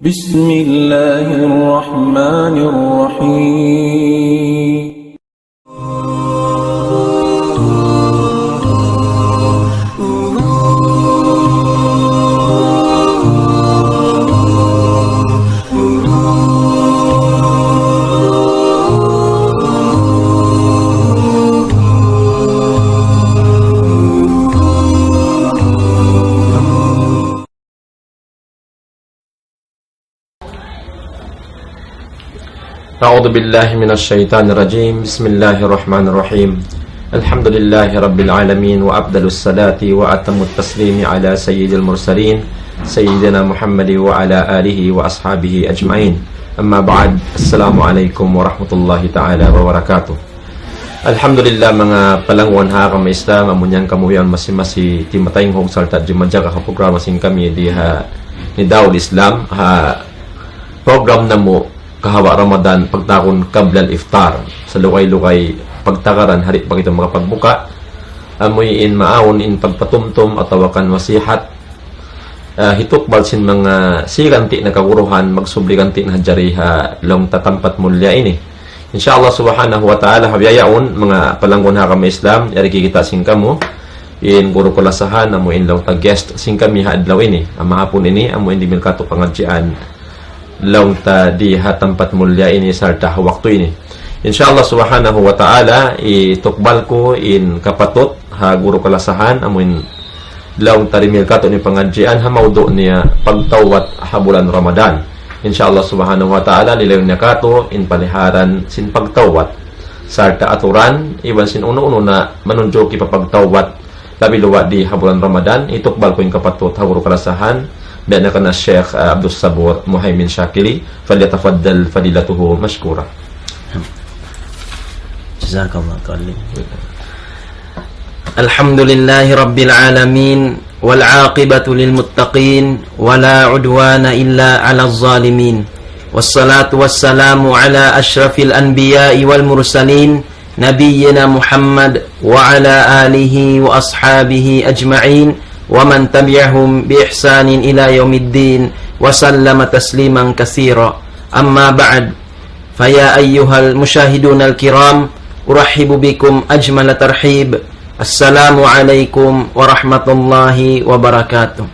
بسم الله الرحمن الرحيم أعوذ بالله من الشيطان الرجيم بسم الله الرحمن الرحيم الحمد لله رب العالمين وأفضل الصلاة وأتم التسليم على سيد المرسلين سيدنا محمد وعلى آله وأصحابه أجمعين أما بعد السلام عليكم ورحمة الله تعالى وبركاته. Alhamdulillah mga palangwan ha kami Islam amunyan kamuyan masi timatayng hong salta jumadya ka programa sing kami di ha ni Daud Islam ha program na mo kahawa Ramadan pagtakon kablal iftar sa lukay-lukay pagtakaran harit pag ito makapagbuka amoy in maawon in pagpatumtum at tawakan wasihat hitukbal sin mga siganti na kaguruhan magsubliganti na jariha long tatampat mulya ini insyaallah subhanahu wa ta'ala habiyaon mga palanggon ha kami Islam yari kikita sing kamo in guru kulasahan amo in long tag guest sing kami ha adlaw ini amahapon ini amo in di milkato pangadjian long ta di hatampat mulya ini sarta waktu ini insyaallah subhanahu wa ta'ala itukbal ko in kapatot ha guru kalasahan amun long tarimil kato ni pangadjian ha maudo niya pagtawat ha bulan Ramadan insyaallah subhanahu wa ta'ala lilayon niya kato in paliharan sin pagtawat sarta aturan iban sin uno-uno na manunjoki papagtawat labi luwa di ha bulan Ramadan itukbal ko in kapatot ha guru kalasahan بأن كان الشيخ عبد الصبور محيمن شاكري فليتفضل فضيلته مشكورا. جزاك الله خيرا. الحمد لله رب العالمين والعاقبة للمتقين ولا عدوان إلا على الظالمين والصلاة والسلام على أشرف الأنبياء والمرسلين نبينا محمد وعلى آله وأصحابه أجمعين ومن تبعهم بإحسان إلى يوم الدين وسلم تسليما كثيرا أما بعد فيا أيها المشاهدون الكرام أرحب بكم أجمل ترحيب السلام عليكم ورحمة الله وبركاته.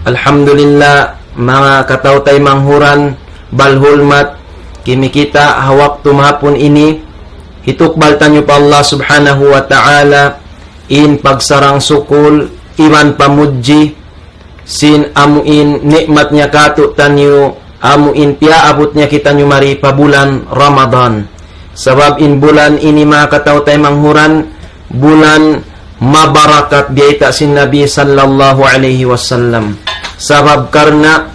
الحمد لله mga katautay manghuran balhulmat kimi kita hawaktu mahapon ini hitukbal tanyo pa Allah subhanahu wa ta'ala in pagsarang sukul iman pamudji sin amuin nikmat niya kato tanyo amuin piaabot niya kita nyo mari pa bulan Ramadan sabab in bulan ini mga katautay manghuran bulan mabarakat biyaita sin Nabi sallallahu alaihi wasallam sabab karna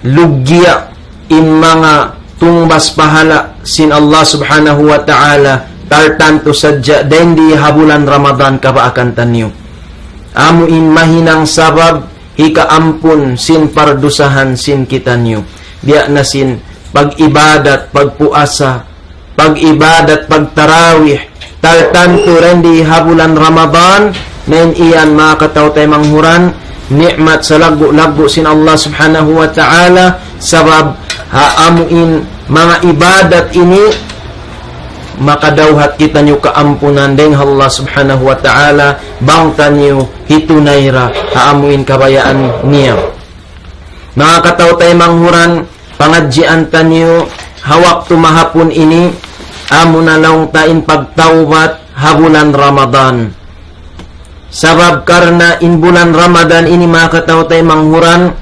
lugya in mga tungbas pahala sin Allah subhanahu wa ta'ala tartanto sadya dendi habulan Ramadan kabaakan tanyo amuin mahinang sabab hikaampun sin pardusahan sin kita nyo biya na sin pag-ibadat, pagpuasa pag-ibadat, pagtarawih tartanto rendi habulan Ramadan nen iyan mga katautay manghuran nikmat sa lago-lago sin Allah subhanahu wa ta'ala sabab haamuin mga ibadat ini makadawhat kita nyo kaampunan deng Allah subhanahu wa ta'ala bangtan nyo hitunayra haamuin kabayaan niya mga katautay manghuran pangadjian tanyo hawak tumahapon ini amo na lang tain pagtawbat habulan Ramadan sabab karna in bulan Ramadan ini mga katautay manghuran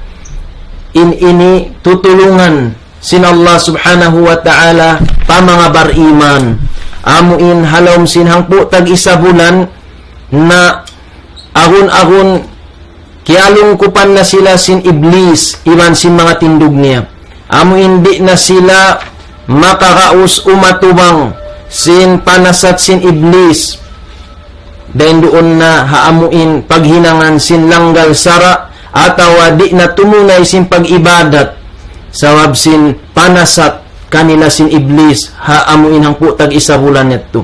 in ini tutulungan sin Allah subhanahu wa ta'ala pa mga bariman amuin halom sin hangpo tag isa bulan na agun-agun kialungkupan na sila sin iblis iban sin mga tindog niya amuin di na sila makakaus umatubang sin panasat sin iblis dahil doon na haamuin paghinangan sin langgal sara atawa di na tumunay sin pag-ibadat sawab sin panasat kanila sin iblis haamuin hang putag isa bulan nito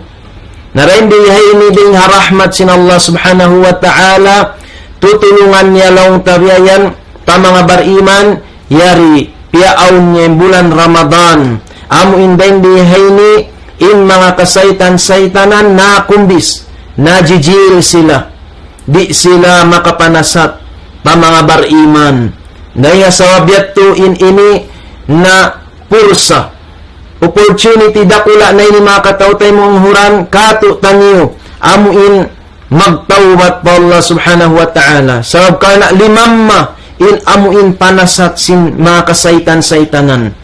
naraindi hayni ding harahmat sin Allah subhanahu wa ta'ala tutulungan niya lang tabiayan pa mga bariman yari piaon niya bulan Ramadan. Amo indendi hayni in mga kasaytan-saytanan na kumbis, najijil sila. Di sila makapanasat pa mga bariman. Naya sa wabyat to in ini na pursa. Opportunity dakula na ini mga katautay mong huran kato tanyo. Amuin magtawbat pa Allah subhanahu wa ta'ala. Sabab ka na limamma in amuin panasat sin mga kasaytan-saytanan.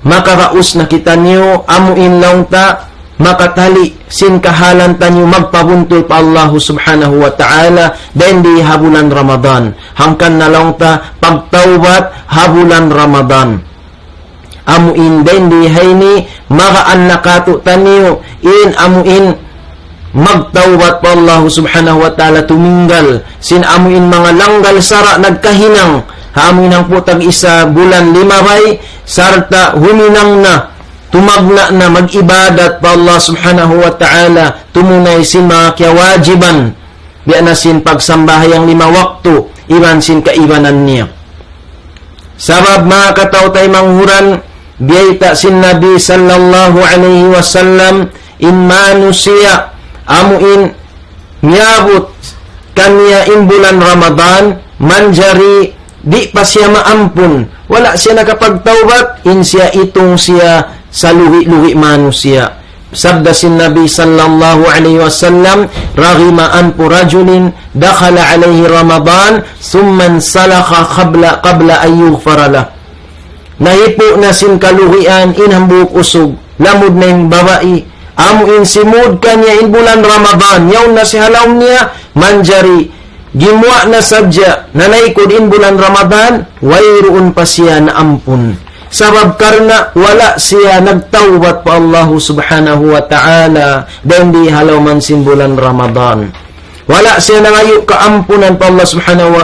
Makaraus na kita niyo, amuin lang ta, makatali sin kahalan tanyo magpabuntoy pa Allah subhanahu wa ta'ala dahil di habulan Ramadan. Hangkan na lang ta pagtawbat habulan Ramadan. Amuin dahil di hayni makaan nakato tanyo in amuin magtawbat pa Allah subhanahu wa ta'ala tuminggal sin amuin mga langgal sara nagkahinang haamuin ang putag isa bulan 5 bay sarta huminang na tumagna na mag-ibadat pa Allah subhanahu wa ta'ala tumunay sin mga kiyawajiban biya na sin pagsambahayang 5 waktu iban sin kaibanan niya. Sabab mga katautay manghuran biyayta sin Nabi sallallahu alaihi wasallam in manusiya amuin miyabot kanya in bulan Ramadan manjari di pa siya maampun wala siya nakapagtawbat in siya itong siya sa luhi-luhi manusia. Sabda sin Nabi sallallahu alaihi wasallam raghima anpu rajulin dakhala alaihi Ramadan thumma salakha qabla ay yughfara lah. Nahipo na sin kaluhian inhambuk usog lamod na yung babae amuin simud kanya in bulan Ramadan yaw na si halaw niya manjari gimwa na sadya na naikod in bulan Ramadan wayroon pa siya na ampun sabab karna wala siya nagtawbat pa Allah subhanahu wa ta'ala dahil di halaw man sin bulan Ramadan wala siya nangayo kaampunan pa Allah subhanahu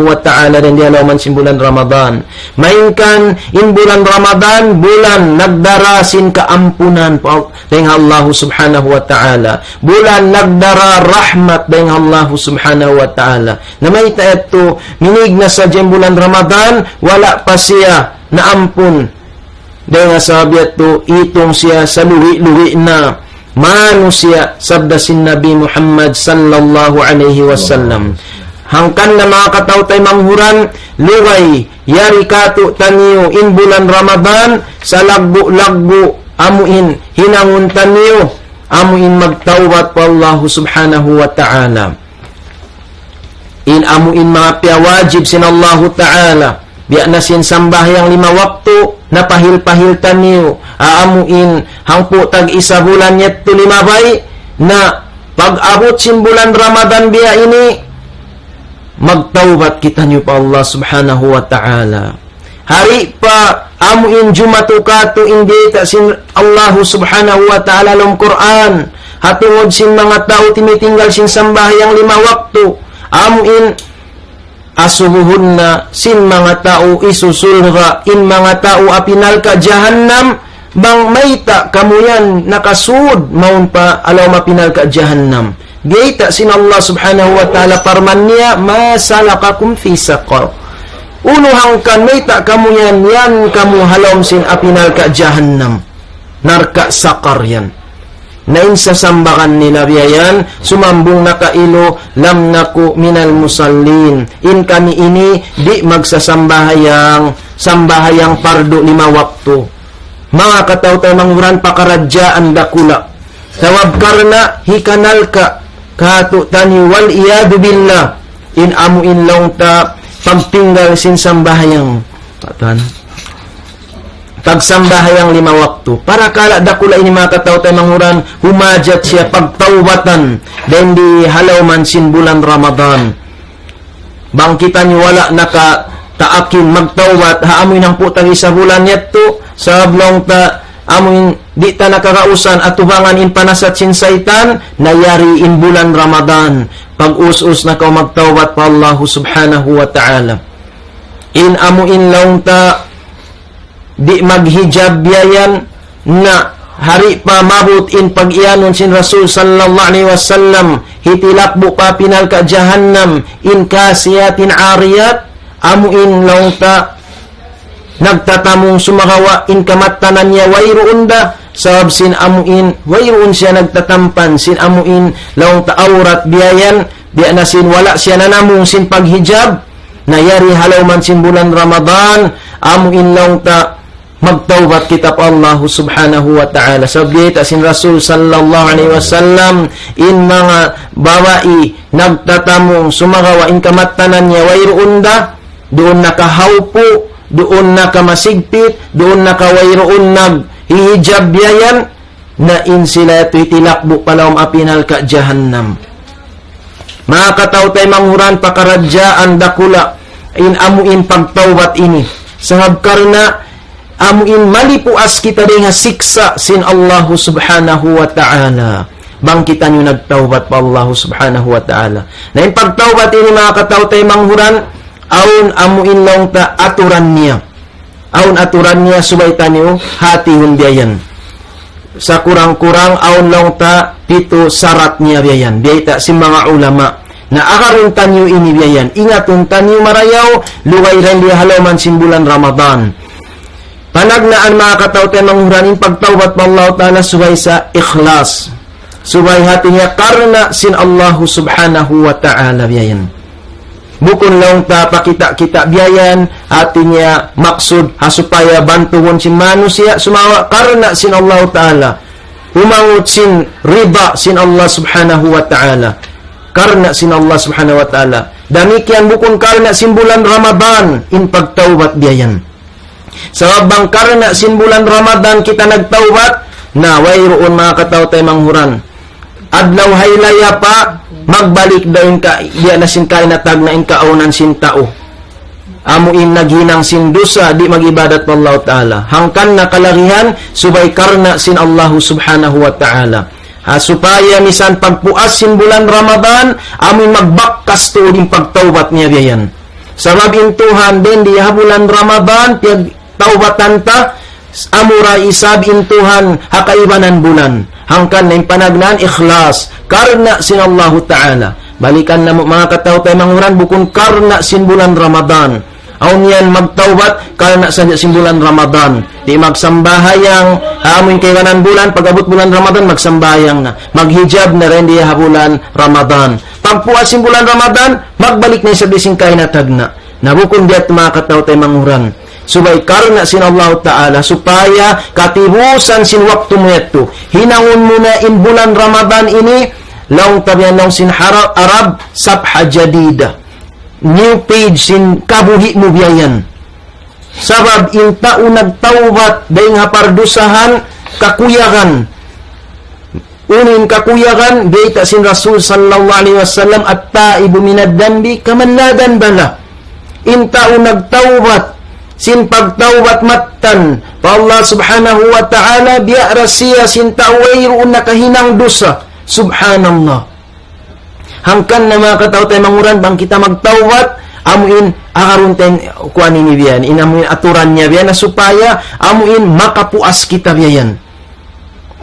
wa ta'ala dahil di halaw man sin bulan Ramadan. Mainkan in bulan Ramadan bulan nagdara sin kaampunan pa dahil Allah subhanahu wa ta'ala bulan nagdara rahmat dahil Allah subhanahu wa ta'ala na may ito minig na sa bulan Ramadan wala pa siya na ampun dahil nga sabi ito itong siya sa luwi-luwi na manusia sabda sin Nabi Muhammad sallallahu alaihi wasallam. Hangkan na mga katautay manghuran luway yari kato taniyo in bulan Ramadan sa lagbo-lagbo amuin hinangun taniyo amuin magtawbat pa Allah subhanahu wa ta'ala in amuin mga piyawajib sin Allah ta'ala biya na sin sambahyang 5 waktu na pahil-pahil taniyo aamuin hangpo tag isa bulan yet to 5 bay na pag-abot sin bulan Ramadan biya ini magtawbat kita niyo pa Allah subhanahu wa ta'ala hari pa amuin jumatukato indi ta sin Allah subhanahu wa ta'ala lom Quran hatungod sin mga tao timitinggal sin sambahyang 5 waktu amuin asubuhun na sin mga tao isusulra in mga tao apinal ka jahannam bang mayta kamuyan nakasud maun pa alaw mapinal ka jahannam gaita sin Allah subhanahu wa ta'ala parman niya masalakakum fi saqar unuhang kan mayta kamuyan yan kamu halom sin apinal ka jahannam narka sakar yan na insasambakan nila biyayan sumambong nakailo lam naku minal musallin in kami ini di magsasambahayang pardo 5 waktu mga katautay manghuran pakaradyaan dakula tawab karna hikanal ka kato tani wal iyadu billah in amuin long ta pagtinggal sin sambahayang patan pagsambahayang 5 waktu para kala dakula ini mga katautay manghuran humajat siya pagtawbatan dahil di halaw man sin bulan Ramadan bangkitan niyo wala naka taakin magtawbat haamoy ng putang isa bulan yato sa blong ta amoy di ta nakarausan at tubangan in panasat sin saitan nayari in bulan Ramadan pag-us-us na ka magtawbat pa Allah subhanahu wa ta'ala in amuin long ta di maghijab biyayan na hari pa mabut in pag-ianon sin Rasul sallallahu alaihi wasallam hitilakbo pa pinal ka jahannam in kasiyatin ariyat amuin long ta nagtatamong sumakawa in kamatanan niya wayroon da sabab sin amuin wayroon siya nagtatampan sin amuin long ta aurat biyayan biya na sin wala siya nanamong sin paghijab nayari halaw man sin bulan Ramadan amuin long ta magtawbat kita pa Allah subhanahu wa ta'ala sabab sin Rasul sallallahu alaihi wasallam in mga babae nagtatamong sumakawa in kamatanan niya wayroon da doon nakahawpo doon nakamasigpit, doon nakawayroon naghihijab biyayan, na in sila ito'y tilakbo palawam apinal ka jahannam. Mga katawtay manghuran pakaradyaan dakula, in amuin pagtawbat ini. Sahab karna, amuin malipuas kita din nga siksa sin Allah subhanahu wa ta'ala. Bang kita nyo nagtawbat pa Allah subhanahu wa ta'ala. Na in pagtawbat ini mga katawtay manghuran, aun amuin long ta aturan niya. Aun aturan niya subay tanyo hati hundiayan. Sa kurang-kurang aun long ta pito sarat niya biyayan. Biyay si mga ulama na akarun tanyo ini biyayan. Ingatun tanyo marayaw luway rin di halaman simbulan Ramadan. Panagnaan mga katawte manghuranin pagtawbat pa Allah ta'ala subay sa ikhlas. Subay hati niya karna sin Allah subhanahu wa ta'ala biyayan. Bukon lang ta pakita-kita biyayan atinya maksud hasupaya bantuhon sin manusia sumawa karena sin Allah Ta'ala umangut sin riba sin Allah Subhanahu wa Ta'ala karena sin Allah Subhanahu wa Ta'ala damikian bukon karena sin bulan Ramadan in pagtawbat biyayan sababang karena sin bulan Ramadan kita nagtawbat na wayroon mga katawtay manghuran adlaw haylaya pa magbalik daw ka diya na sin kainatag na in kaunan sin tao amuin naghinang sin dusa di magibadat pa Allah Ta'ala hangkan na kalarihan subay karna sin Allah subhanahu wa ta'ala supaya misan pagpuas sin bulan Ramadan amuin magbakkas to din pagtawbat niya biyayan sabab intuhan din di bulan Ramadan piyag tawbatan ta amura isab intuhan hakaibanan bulan hangkan na yung panagnan ikhlas karna sin Allah Ta'ala balikan na mga katawtay manghuran bukon karna sin bulan Ramadan aun yan magtawbat karna sa sin bulan Ramadan di magsambahayang amun kay kanan bulan pagabot bulan Ramadan magsambayang na maghijab na rin di bulan Ramadan pagpuas sin bulan Ramadan magbalik na sa bising kainatag na bukon diat mga katawtay manghuran subay karna sin Allah Ta'ala supaya katibusan sin waktu mo ito hinangon mo na in bulan Ramadan ini long tabian long sin Arab sabha jadida new page sin kabuhi mo biyayan sabab in tao nagtawbat dahil nga pardusahan kakuyagan unin kakuyagan dayta sin Rasul sallallahu alaihi wasallam at taibu minad dambi kamanladan bala in tao nagtawbat sin pagtawbat matan pa Allah subhanahu wa ta'ala biya rasiya sin tawayroon na kahinang dosa subhanallah hangkan na mga katawtay manguran bang kita magtawbat amuin akaron ten kuan ini biyan inamuin aturan niya biyan na supaya amuin makapuas kita biyan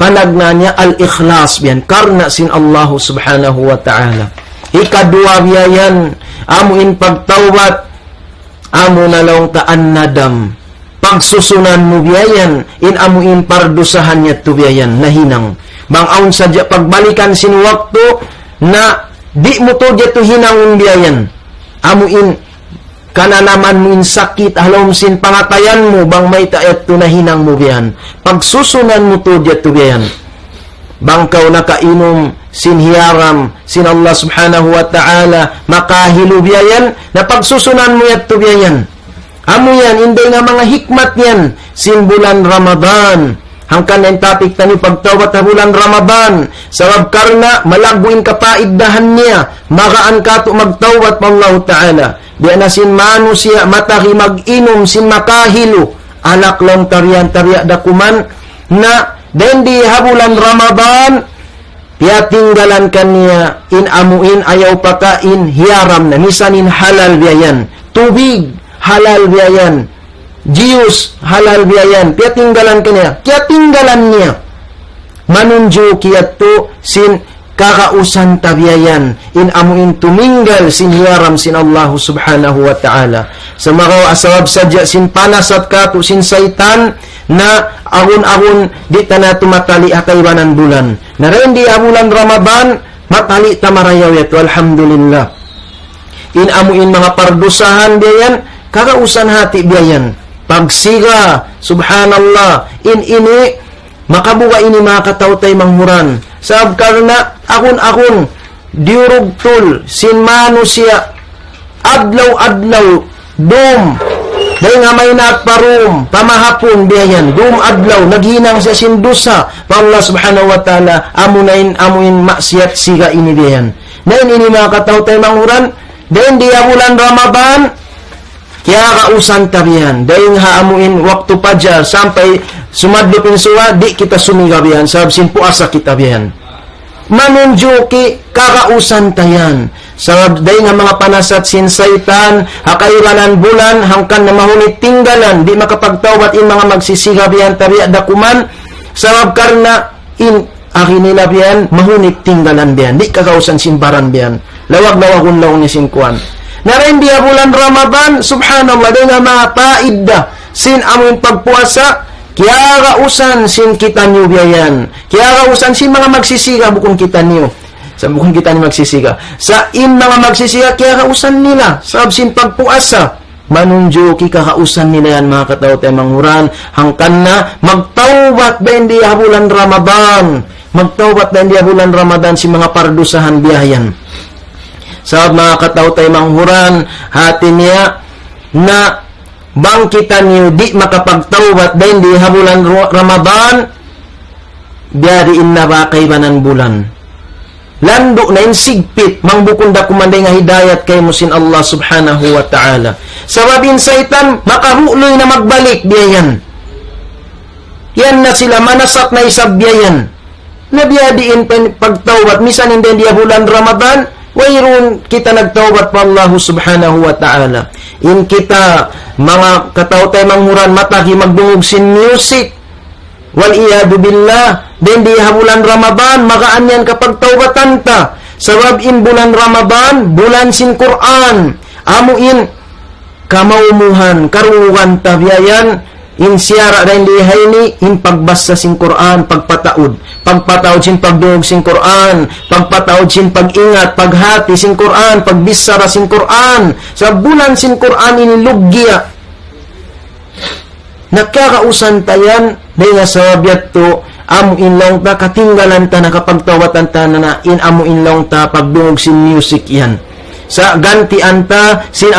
panagna niya al-ikhlas biyan karna sin Allah subhanahu wa ta'ala ikadua biyan amuin pagtawbat amo na lang taan nadam pagsusunan mo biyayan in amuin pardusahan niya to biyayan nahinang bang aun sadya pagbalikan sin waktu na di mo to dito hinangon biyayan amuin kananaman mo in sakit halom sin pangatayan mo bang may taet to nahinang mo biyan pagsusunan mo to dito biyayan bang kaw nakainom sin hiyaram sin Allah subhanahu wa ta'ala makahilu biyayan na pagsusunan mo yato biyayan amo yan inday nga mga hikmat yan sin bulan Ramadan hangkan na yung topic tani pagtawbat na bulan Ramadan sabab karna malaguin kapaiddahan niya makaan ka to magtawbat pa Allah ta'ala diya na sin manusia mataki mag-inom sin makahilu alak lang tarian-tarya dakuman na dendi bulan Ramadan piyatinggalan kaniya in amuin ayaw pakain hiyaram na misanin halal biyayan tubig halal biyayan Jiyus halal biyayan piyatinggalan kaniya piyatinggalan niya manunjo kiyat to sin kakausan tabiayan in amuin tuminggal sin hiyaram sin Allah subhanahu wa ta'ala. Sa mga asawab sadya sin panasat kato sin saitan na agun-agun di na tumatali akaywanan bulan. Na rin di bulan Ramadan, matali tamarayaw yato, alhamdulillah. In amuin mga pardusahan biyan, kakausan hati biyan. Pagsiga, subhanallah, ini, makabuga ini mga katautay manghuran. Sab karna, akun diurugtul, sin manusia, adlaw, dum, dahil nga may nakparum, pamahapon biyan, dum adlaw, naghinang siya sin dusa, pa Allah subhanahu wa ta'ala, amuin maksiat siga ini biyan. Dahil ini mga katautay manghuran, dahil di bulan Ramadan, kaya kausan tabihan. Dahil nga amuin waktu pajar, sampai sumadlupin suwa, di kita sumigabihan, sabsin puasa kita bihan. Manunjuki, kakausan tayan. Sabab dahil nga mga panasat sin saitan, hakairanan bulan, hangkan na mahunit tinggalan, di makapagtawbat in mga magsisigabihan tabiha dakuman, sabab karna in akinila biyan, mahunit tinggalan biyan, di kakausan simbaran biyan. Lawag-lawagun law ni sinkuan. Narin dia bulan Ramadan, subhanallah, dahil nga mga taidda, sin among pagpuasa, kaya kausan sin kita niyo biyan. Kaya kausan sin mga magsisiga, bukong kita niyo. Sa bukong kita niyo magsisiga. Sa in mga magsisiga, kaya kausan nila, sa sin pagpuasa. Manunjuki kakausan nila yan mga katawte manghuran, hangkan na magtawbat ba hindi bulan Ramadan. Magtawbat ba hindi bulan Ramadan si mga pardusahan biyayan. Sa mga katautay manghuran, hati niya na bangkitan niyo di makapagtawbat dahil di habulan Ramadan, biyariin na ba kay banan bulan. Lando na insigpit, mangbukunda kumanday nga hidayat kay musin Allah subhanahu wa ta'ala. Sababin saitan, makahuloy na magbalik biyayan. Yan na sila, manasat na isabbiyayan. Nabiyadiin pagtawbat, misan hindi di habulan Ramadan, wayron kita nagtawbat pa Allah subhanahu wa ta'ala. In kita, mga katautay manghuran, matagi magdungog sin music. Wal iyadu billah. Then di bulan Ramadan, makaan yan kapag tawbatan ta. Sabab in bulan Ramadan, bulan sin Quran. Amuin, kamaumuhan, karuwan tabiayan, in siyara rin lihayni, in pagbasa sin Quran, pagpataod. Pagpataod sin pagdungog sin Quran, pagpataod sin pag-ingat, paghati sin Quran, pagbisara sin Quran. Sa bulan sin Quran in lugya. Nakakausan tayan, dahil nga sa wabiyat to, amu inlong ta, katinggalan ta, nakapagtawatan ta na in amu inlong ta, pagdungog sin music yan. Sa gantian ta, sin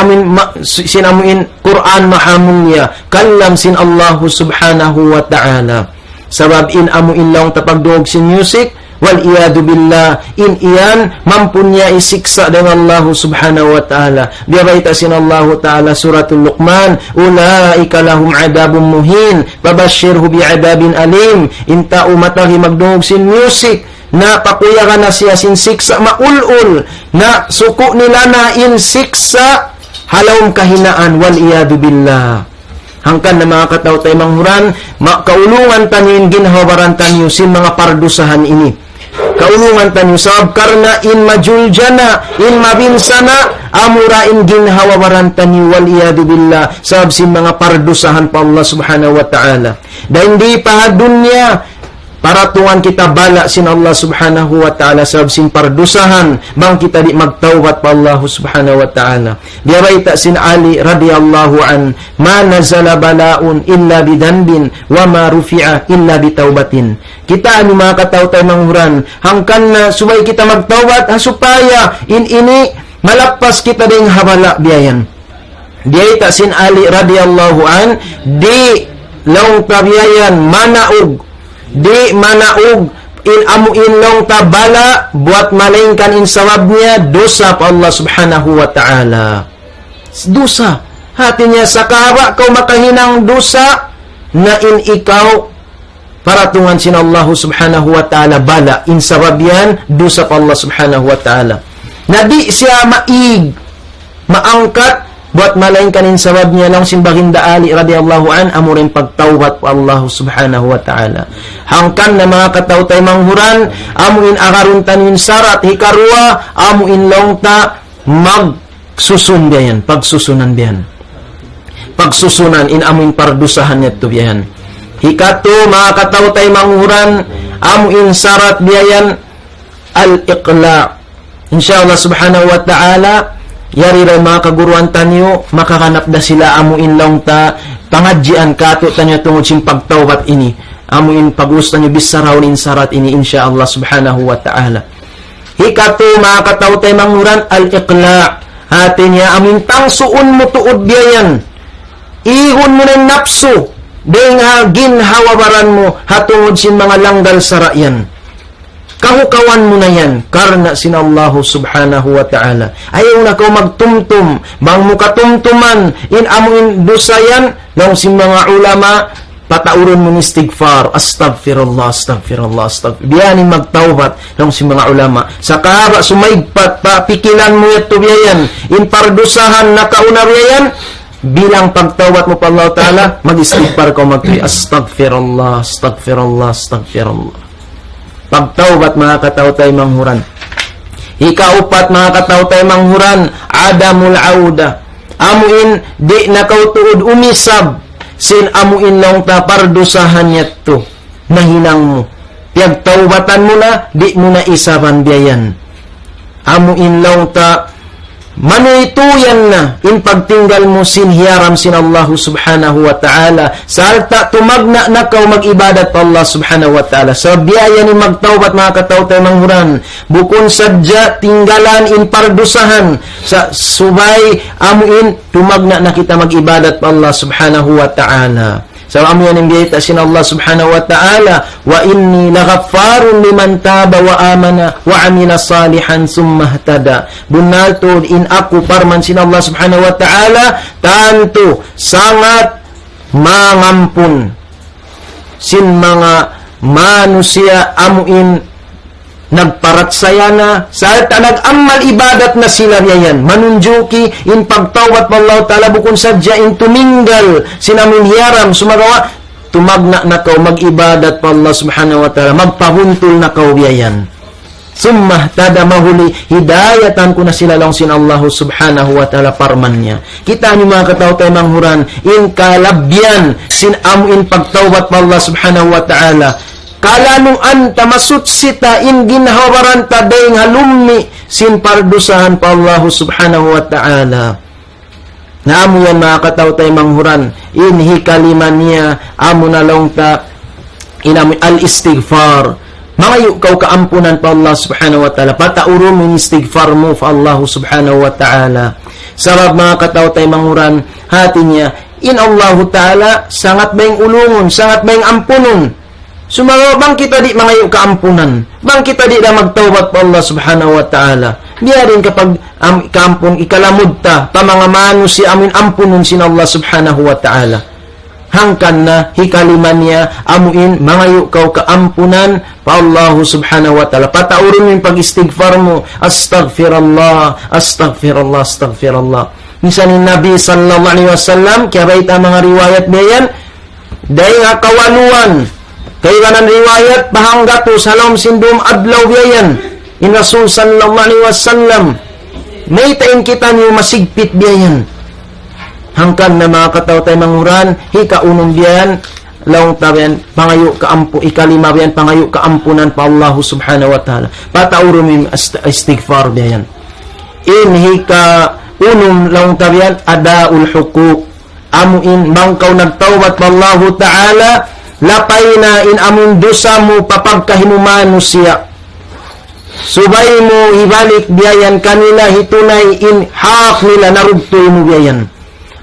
amuin Quran mahamunya, kalam sin Allah subhanahu wa ta'ala. Sabab in amu inlong ta, pagdungog sin music, wal iyadu billah, in iyan mampunya isiksa dengan Allah subhanahu wa ta'ala. Biyabaita sin Allah ta'ala suratul Luqman, ulaika lahum adabun muhin, babashirhu bi'adabin alim. Inta umatagi magdungog sin music, na pakuyagan na siya sin siksa maulul, na suko nila na in siksa halawang kahinaan, wal iyadu billah. Hangkan na mga katautay manghuran, kaulungan tanin ginhawaran tanyo sin mga pardusahan ini. Kaulungan tanyo sabab karna in majuljana, in mabinsana, amura in ginhawaran tanyo, wal iyadu billah, sabab sin mga pardusahan pa Allah subhanahu wa ta'ala. Dahil hindi pa dunya, para tuwan kita bala sin Allah subhanahu wa ta'ala, sabab sin pardusahan, bang kita di magtawbat pa Allah subhanahu wa ta'ala. Biyabaita sin Ali radiyallahu an, ma nazala balaun illa bidanbin, wa ma rufi'a illa bitawbatin. Kita ani mga katautay manghuran, hangkan na subay kita magtawbat, supaya ini malappas kita ding habala biyayan. Biyaita sin Ali radiyallahu an, di long tabiyayan manaug, di manaug in amuin long tabala buat malingkan in sawabnya dosa pa Allah subhanahu wa ta'ala. Dosa hati niya sa kahaba kau makahinang dosa na in ikaw paratungan sin Allah subhanahu wa ta'ala bala in sawabyan dosa pa Allah subhanahu wa ta'ala. Na di siya maangkat, buat malain kanin sabab niya lang simbaginda Ali radiyallahu an amurin pagtawbat po Allah subhanahu wa ta'ala. Hangkan na mga katawtay manghuran, amuin akarun tanin sarat hikarua, amuin longta magsusun biyan, pagsusunan biyan. Pagsusunan in amuin pardusahan niya to biyan. Hikato mga katawtay manghuran, amuin sarat biyan al-iqla. Insyaallah subhanahu wa ta'ala yari rin mga kaguruan tanyo, makakanap na sila amuin lang ta, pangadjian kato tanyo tungod sing pagtawbat ini. Amuin pag-gusto nyo bisaraw in sarat ini, insyaallah subhanahu wa ta'ala. Hikato mga katawtay manghuran, al-iqla. Atin niya, amuin tangsuun mo tuod biyayan. Ihon mo ng napso, ding ginhawabaran mo, hatungod sin mga langgal sarayan. Kahukawan mo na yan, karna sin Allah subhanahu wa ta'ala. Ayaw na ko magtumtum, bang mukatumtuman, in amuin dosayan, lang sin mga ulama, patauron mo ni istighfar, astaghfirullah, astaghfirullah, astaghfirullah. Biyanin magtawbat, lang sin mga ulama. Sa kahaba, sumaygpat, papikilan mo yato biyayan, in pardusahan, nakauna biyayan, bilang pagtawbat mo pa Allah ta'ala, mag-istighfar ko, astaghfirullah, astaghfirullah, astaghfirullah. Pagtawbat mga katawtay manghuran. Ikaupat mga katawtay manghuran, adamul auda. Amuin di nakautuod umisab, sin amuin lang ta pardusahan niya to, nahinang mo. Pagtawbatan mo na, di mo na isaban biyayan. Amuin lang ta manuituyan na in pagtinggal mo sin hiyaram sin Allah subhanahu wa ta'ala. Salta tumagna na kaw mag-ibadat pa Allah subhanahu wa ta'ala. Sa biyaya ni magtawbat mga katawtay manghuran, bukon sadya tinggalan in pardusahan, sa subay amuin tumagna na kita mag-ibadat pa Allah subhanahu wa ta'ala. So amu yan ang biyaya sin Allah subhanahu wa ta'ala, wa inni laghaffarun liman taba wa amana wa amila salihan summa ihtada. Bunaltod in aku parman sin Allah subhanahu wa ta'ala, tanto sangat mangampun sin mga manusia amuin nagparatsaya na, salta nag-amal ibadat na sila yayan, manunjuki in pagtawbat pa Allah ta'ala, bukon sadya in tuminggal sinamin hiyaram, sumagawa tumagna na kaw mag-ibadat pa Allah subhanahu wa ta'ala, magpahuntol na kaw yayan. Summa tada mahuli, hidayatan ko na sila lang sin Allah subhanahu wa ta'ala parman niya. Kita niyo mga katawtay manghuran, in kalabyan sin amuin pagtawbat pa Allah subhanahu wa ta'ala, kalanuan tamasutsita in ginhawaran taday halummi sin pardusahan pa Allah subhanahu wa ta'ala. Naamu yan mga katawtay manghuran, in hikaliman niya amo na lang ta inamin al-istighfar. Mangayo kaw kaampunan pa Allah subhanahu wa ta'ala, patauro mo istighfar mo pa Allah subhanahu wa ta'ala. Sarap mga katawtay manghuran, hati niya in Allah ta'ala sangat bayang ulungon, sangat bayang ampunon. Sumawa bang kita di mangayo kaampunan, bang kita di na magtawbat pa Allah subhanahu wa ta'ala. Diya rin kapag kaampun ikalamud ta, pamangamano si amin ampunon sin Allah subhanahu wa ta'ala. Hangkan na hikaliman niya amuin mangayo kaw kaampunan pa Allah subhanahu wa ta'ala. Pataurin mo yung pag-istighfar mo, astaghfirullah, astaghfirullah, astaghfirullah. Minsan ni Nabi sallallahu alaihi wasallam, kaya baita mga riwayat niyan, dahil nga kawaluan, kaya kanan riwayat, bahanggato salam sindum adlaw biyayan, in Rasul sallallahu alaihi wasallam, may taing kita niyo masigpit biyayan. Hangkan na mga katawtay manghuran, hikaunong biyan, laong tabian, pangayo kaampu, ikalima biyan, pangayo kaampunan pa Allah subhanahu wa ta'ala. Pataurum istighfar biyan. In hikaunong laong tabian, adaul hukuk. Amuin, bangkaw nagtawbat pa Allah ta'ala, lapay na in amun dosa mo papagkahimumano siya. Subay mo ibalik biyayan kanila, hitunay in hak nila narugtoy mo biyayan.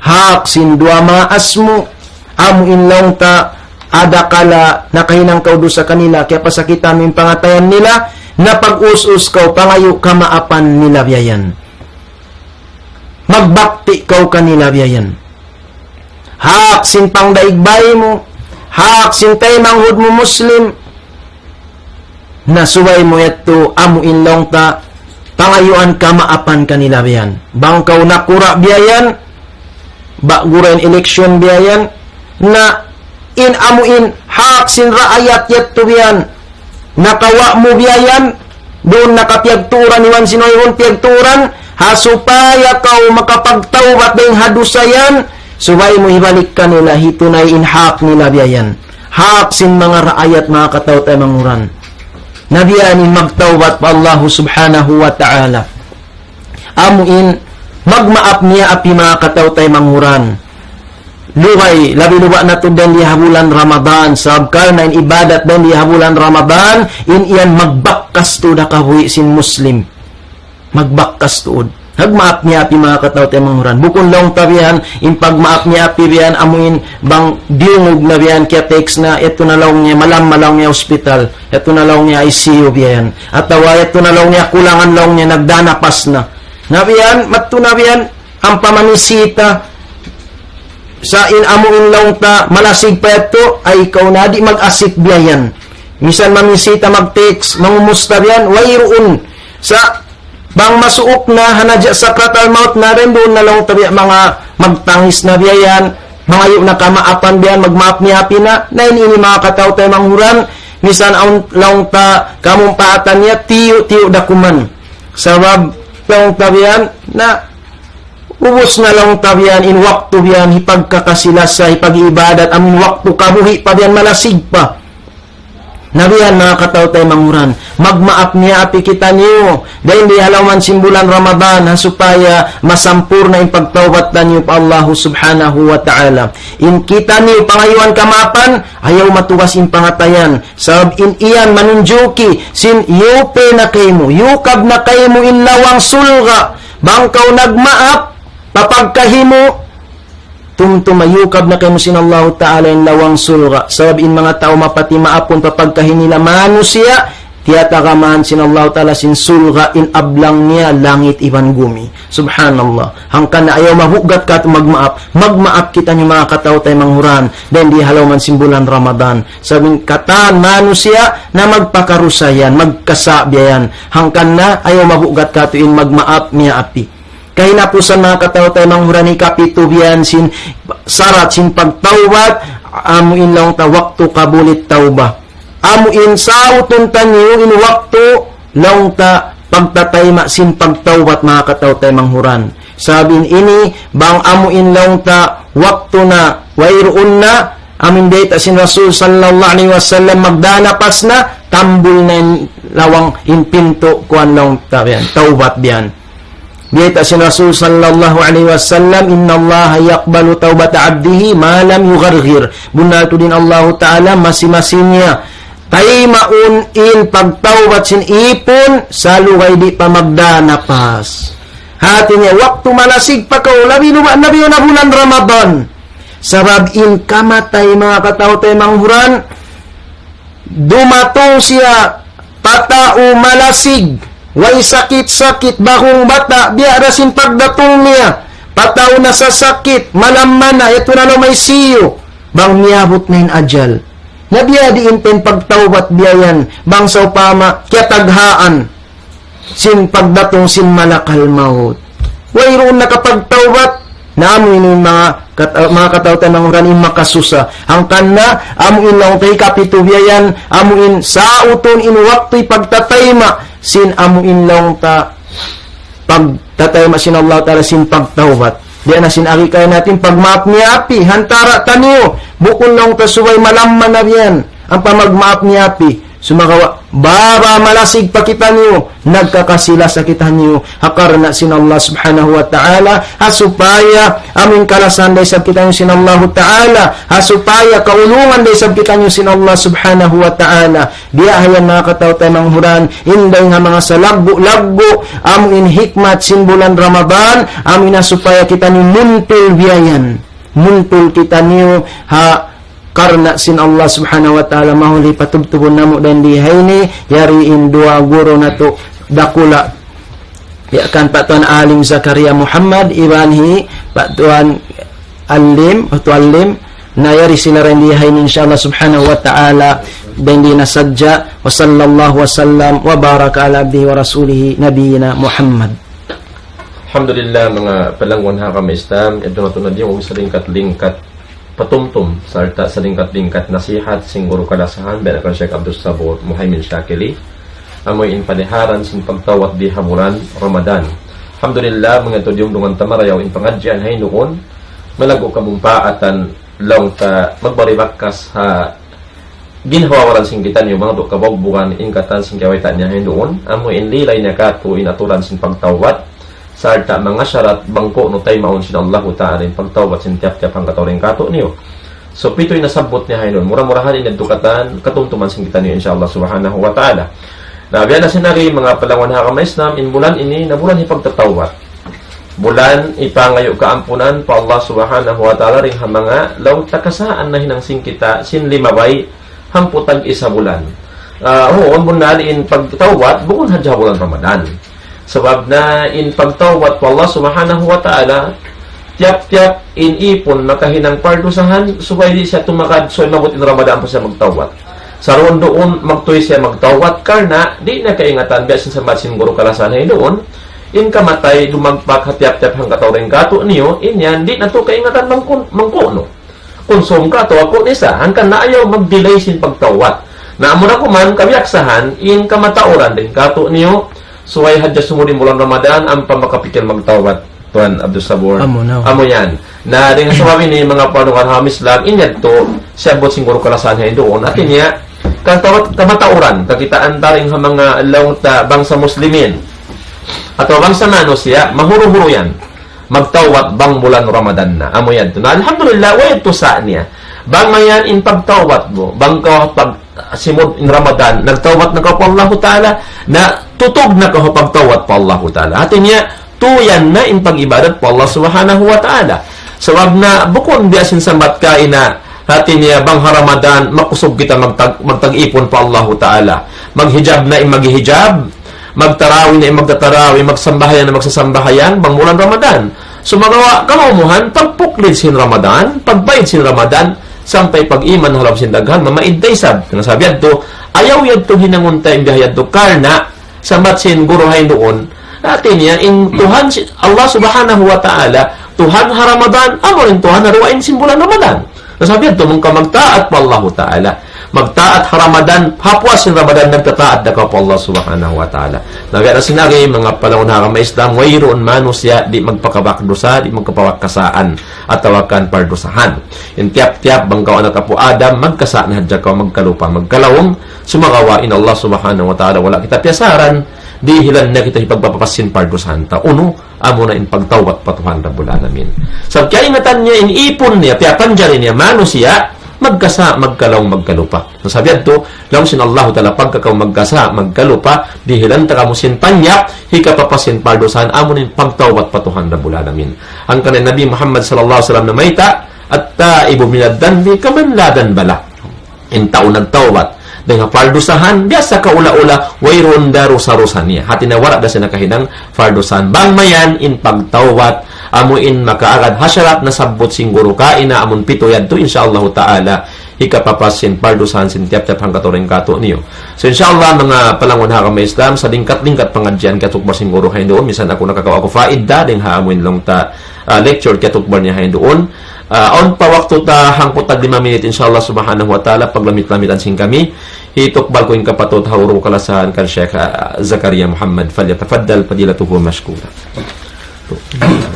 Hak sin dua maas mo, amo in lang ta adakala nakahinang kaw dosa kanila, kaya pasakita mo yung pangatayan nila, na pag-us-us kaw, pangayo kamaapan nila biyayan. Magbakti kaw kanila biyayan. Hak sin pangdaigbay mo, hak sintay manghud mo Muslim, na suway mo yato amuin lang ta, pangayuan ka maapan kanila biyan. Bangkaw nakura biyayan, baguren eleksyon biyan na amuin hak sin raayat yat to biyan nakawa mo biyan doon nakapiyagturan iwan sinoyon piyagturan hasupaya kau makapagtawbat ding hadusayan subay mo ibalik kanila hitunay in hak nila biyan hak sin mga raayat mga kataw tayo manguran nabiyanin magtawbat pa Allah subhanahu wa ta'ala amuin magmaap niya api mga kataw tayo manguran luway labi luwa na to den di habulan Ramadan sabkal na in ibadat den di habulan Ramadan in iyan magbakkas to da kahuy sin Muslim magbakkas tuod nagmaap niya api mga kataw tayo manguran bukon lang tabihan in pagmaap niya api biyan amuin bang diungog na biyan kaya text na ito na lang niya malaw niya hospital ito na lang niya ICU biyan at tawa ito na lang niya kulangan lang niya nagdanapas na nabiyan matto na biyan ang pamanisita sa amuin lang ta malasig pa ito ay ikaw na di mag-asik biyan misan mamisita mag-text mangumusta biyan wayroon sa bang masuok na hanadya sakratal maut na rin doon na lang tabi mga magtangis na biyan mga yung nakamaapan biyan magmaap niya na ini mga kataw tayo manghuran misan ang lang ta kamong paatan niya tiyo dakuman sabab lang tabiyan na ubos na lang tabiyan in waktu biyan hipagkakasilasa hipag-ibadat amin waktu kabuhi pa biyan malasig pa nabiyan mga kataw tayo manguran magmaap niya api kita niyo dahil di halaman simbulan Ramadan supaya masampur na yung pagtawbat niyo pa Allah subhanahu wa ta'ala in kita niyo pangayuan kamapan ayaw matuwas in pangatayan sabab in iyan manunjuki sin yupe na kayo mo yukab na kayo mo in lawang sulga bangkaw nagmaap papagkahimo tumtumayukab na kayo sin Allah ta'ala in lawang sulga sabab in mga tao mapati maapon papagkahinila manusia tiyatakaman sin Allah ta'ala sin sulga in ablang niya langit iban gumi subhanallah hangkan na ayaw mahugat ka magmaap kita niyo mga kataw tayo manghuran then di halaw man simbulan Ramadan sabing katan manusia na magpakarusayan magkasabiyan hangkan na ayaw mahugat ka in magmaap niya api kahinapusan mga kataw tayo manghuran ni kapitubian sin sarat sin pagtawbat amuin lang ta waktu kabulit tawbah amuin sauton tanyo in waktu lang ta pagtatayma sin pagtawbat mga kataw tayo manghuran sabin ini bang amuin lang ta waktu na wayroon na amin data sin Rasul sallallahu alaihi wasallam magdanapas na tambul na lawang in pinto kuan lang ta biyan tawbat biyan Biyata si Rasul sallallahu alaihi wasallam inna Allah yaqbalu taubata abdihi ma lam yugharghir bunalto din Allah ta'ala masimasinnya tay maun in pagtawbat sin ipon sa lugay di pa magdanapas hati niya waktu malasig pa kaw labi na bulan Ramadan sabab in kamatay mga kataw tayo manghuran dumatong siya patao malasig way sakit-sakit bahong bata biya rasin pagdatong niya pataw na sa sakit malamman na ito na may siyo bang miyabot na yung ajal na biya di inten pagtawbat biyayan bang sa upama kaya taghaan sin pagdatong sin malakal maut wayroon nakapagtawbat na amuin yung mga katawtan ng uranin makasusa hangkan na amuin lang tayo kapitubiyayan amuin sa uton in wakto'y pagtatayma sin amuin lang ta pagtatayma sin Allah ta'ala sin pagtawbat diyan na sin aki kayo natin pagmaap niya api hantara taniyo bukon lang ta suway malamman na yan ang pamagmaap niya api sumakawa baba malasig pa kita niyo nagkakasila sa kita niyo hakar na sin Allah subhanahu wa ta'ala hasupaya amin kalasan day sab kita niyo sin Allah ta'ala hasupaya kaulungan day sab kita niyo sin Allah subhanahu wa ta'ala diya hayan mga kataw tayo manghuran inday nga mga salagbo-lagbo amin hikmat sin bulan Ramadan amin hasupaya kita niyo muntul biyayan muntul kita niyo karena sin Allah subhanahu wa ta'ala mahuli patubtubon namo dan dihaini yariin dua guru na to dakula ya kan patuan alim Zakaria Muhammad ibanihi patuan alim na yari sila rin dihaini insyaallah subhanahu wa ta'ala dan di nasadja wa sallallahu wa sallam wa baraka ala abdihi wa rasulihi nabiyina Muhammad Alhamdulillah mga palangwan ha kami Islam, ito na tunad yung sa lingkat-lingkat patumtum sarta sa lingkat-lingkat nasihat singguro kalasahan ben akan Syekh Abdul Sabur Muhaimin Syakili amoy in paniharan sin pagtawat di hamuran Ramadan. Alhamdulillah mga tudyong dungan tamarayaw in pangadyan hay noon malago kabumpaatan long ta magbaribakas ha ginhawaran sing kita niyo mga do kabogbukan in katan sing kawaitan niya hay noon amoy in lilay niya kato in aturan sin pagtawat sarta mga syarat bangko no tay maun sin Allah Ta'ala in pagtawat sin tiap-tiap ang katoring kato niyo. So pitoy nasabot niya hay noon mura-murahan in adukatan katumtuman sing kita niyo insyaallah subhanahu wa ta'ala. Nabiyan na sinari mga palangon ha kamay Islam in bulan ini na bulan ipagtatawat. Bulan ipangayo kaampunan pa Allah subhanahu wa ta'ala ring ha mga law takasaan na hinang sing kita sin limabay hamputag isa bulan. Oo, bulan in pagtawat bukod hadya bulan Ramadan. Sabab na in pagtawat pa Allah subhanahu wa ta'ala tiap-tiap in ipon makahinang pardusahan subay di siya tumakad so mabot in Ramadan pa siya magtawat. Sa roon doon, magtuloy siya magtawat karna, di na kaingatan, biyasin sa matsin guru kalasanay doon, in kamatay, dumagpak, hatiap-tiap hang katawring kato niyo, in yan, di na to kaingatan mangkuno. Konsum kato, ako nisa, hangkan na ayaw mag-delay sin pagtawat. Na amo na kuman, kabiyaksahan, in kamatauran din kato niyo, suway hadya sumudin bulan Ramadan, ang pamakapikil magtawat. Tuan Abdul Sabur. Amo yan. Na rin sa sabi ni mga panungan hamis lang, inyad to, siya bot siguro kalasanay doon, at inya, kamatauran kakitaan taring ha mga lawta bangsa muslimin ato bangsa manos siya mahuro-huro yan magtawat bang bulan Ramadan na amo yan to na alhamdulillah way to sa niya bang mayan in pagtawat mo bang ka pag simod in Ramadan nagtawat na ka pa Allah Ta'ala na tutog na ka pagtawat pa Allah Ta'ala atin niya tuyan na in pag-ibadat pa Allah subhanahu wa ta'ala sabab na bukod biyasin sambat ka ina hati niya bang Ramadan makusog kita magtag-ipon pa Allah Ta'ala maghijab na maghihijab magtarawi na magtatarawi magsambahayan na magsasambahayan bang bulan Ramadan so magawa kamaumuhan pagpuklid sin Ramadan pagbayad sin Ramadan sampay pag-iman halap sin daghan mamaid taysab nasabi adto ayaw yadto hinanguntay biyayad to karna samat sin guruhay doon hati niya in Tuhan Allah Subhanahu wa Ta'ala Tuhan ha Ramadan amo rin Tuhan haruain sin bulan Ramadan. Nasabi ito, mong ka magtaat pa Allah Ta'ala. Magtaat ha Ramadan, hapwas yung Ramadan, nagtataat na ka pa Allah Subhanahu wa Ta'ala. Nagaya na sinari, mga panahon ha kama Islam, wayroon manusya, di magpakabakdosa, di magkapawakasaan, at tawakan pardosahan. Yung tiap-tiap, bangkaw anak po Adam, magkasaan hadya ka, magkalupa, magkalawang, sumagawain Allah Subhanahu wa Ta'ala. Wala kita piyasaran, di hilan na kita ipagpapapasin pardosahan ta. Uno, amo na in pagtawat patuhan Rabbul Alamin. So, kaya ingatan niya, inipon niya, tiyapan dyan niya, mano siya, magkasa, magkalaw, magkalupa. So, sabi ito, lang sin Allah Ta'ala, pagkakaw magkasa, magkalupa, dihilan ta kamusin panyak, hikapapasin pardosan, amo na in pagtawat patuhan Rabbul Alamin. Ang kanay Nabi Muhammad sallallahu alaihi wasallam na mayta, at taibu minaddan, di kamanladan bala. In taon nagtawat, dengan fardusahan biasa kaula-ula wayron darusarusan niya hati na wala da sa nakahidang fardusan bang mayan in pagtawat amo in makaagad hasyarat na sabot singguro ka ina amon pito yadto insyaallah ta'ala ikapapasin fardusan sin tiap-tiap hang katuring kato niyo so insyaallah mga palangon ha kami Islam sa lingkat-lingkat pangadyan katukbar singguro hay doon misan ako nakakaw ako faida ding ha amon long ta lecture katukbar niya hay doon on pa waktu ta hangpot tag 5 minit insyaallah subhanahu wa ta'ala paglamit-lamitan sing kami hitukbal ko in kapatot hawro kalasahan kan Syekh Zakaria Muhammad falyatafaddal fadilatuhu mashkura.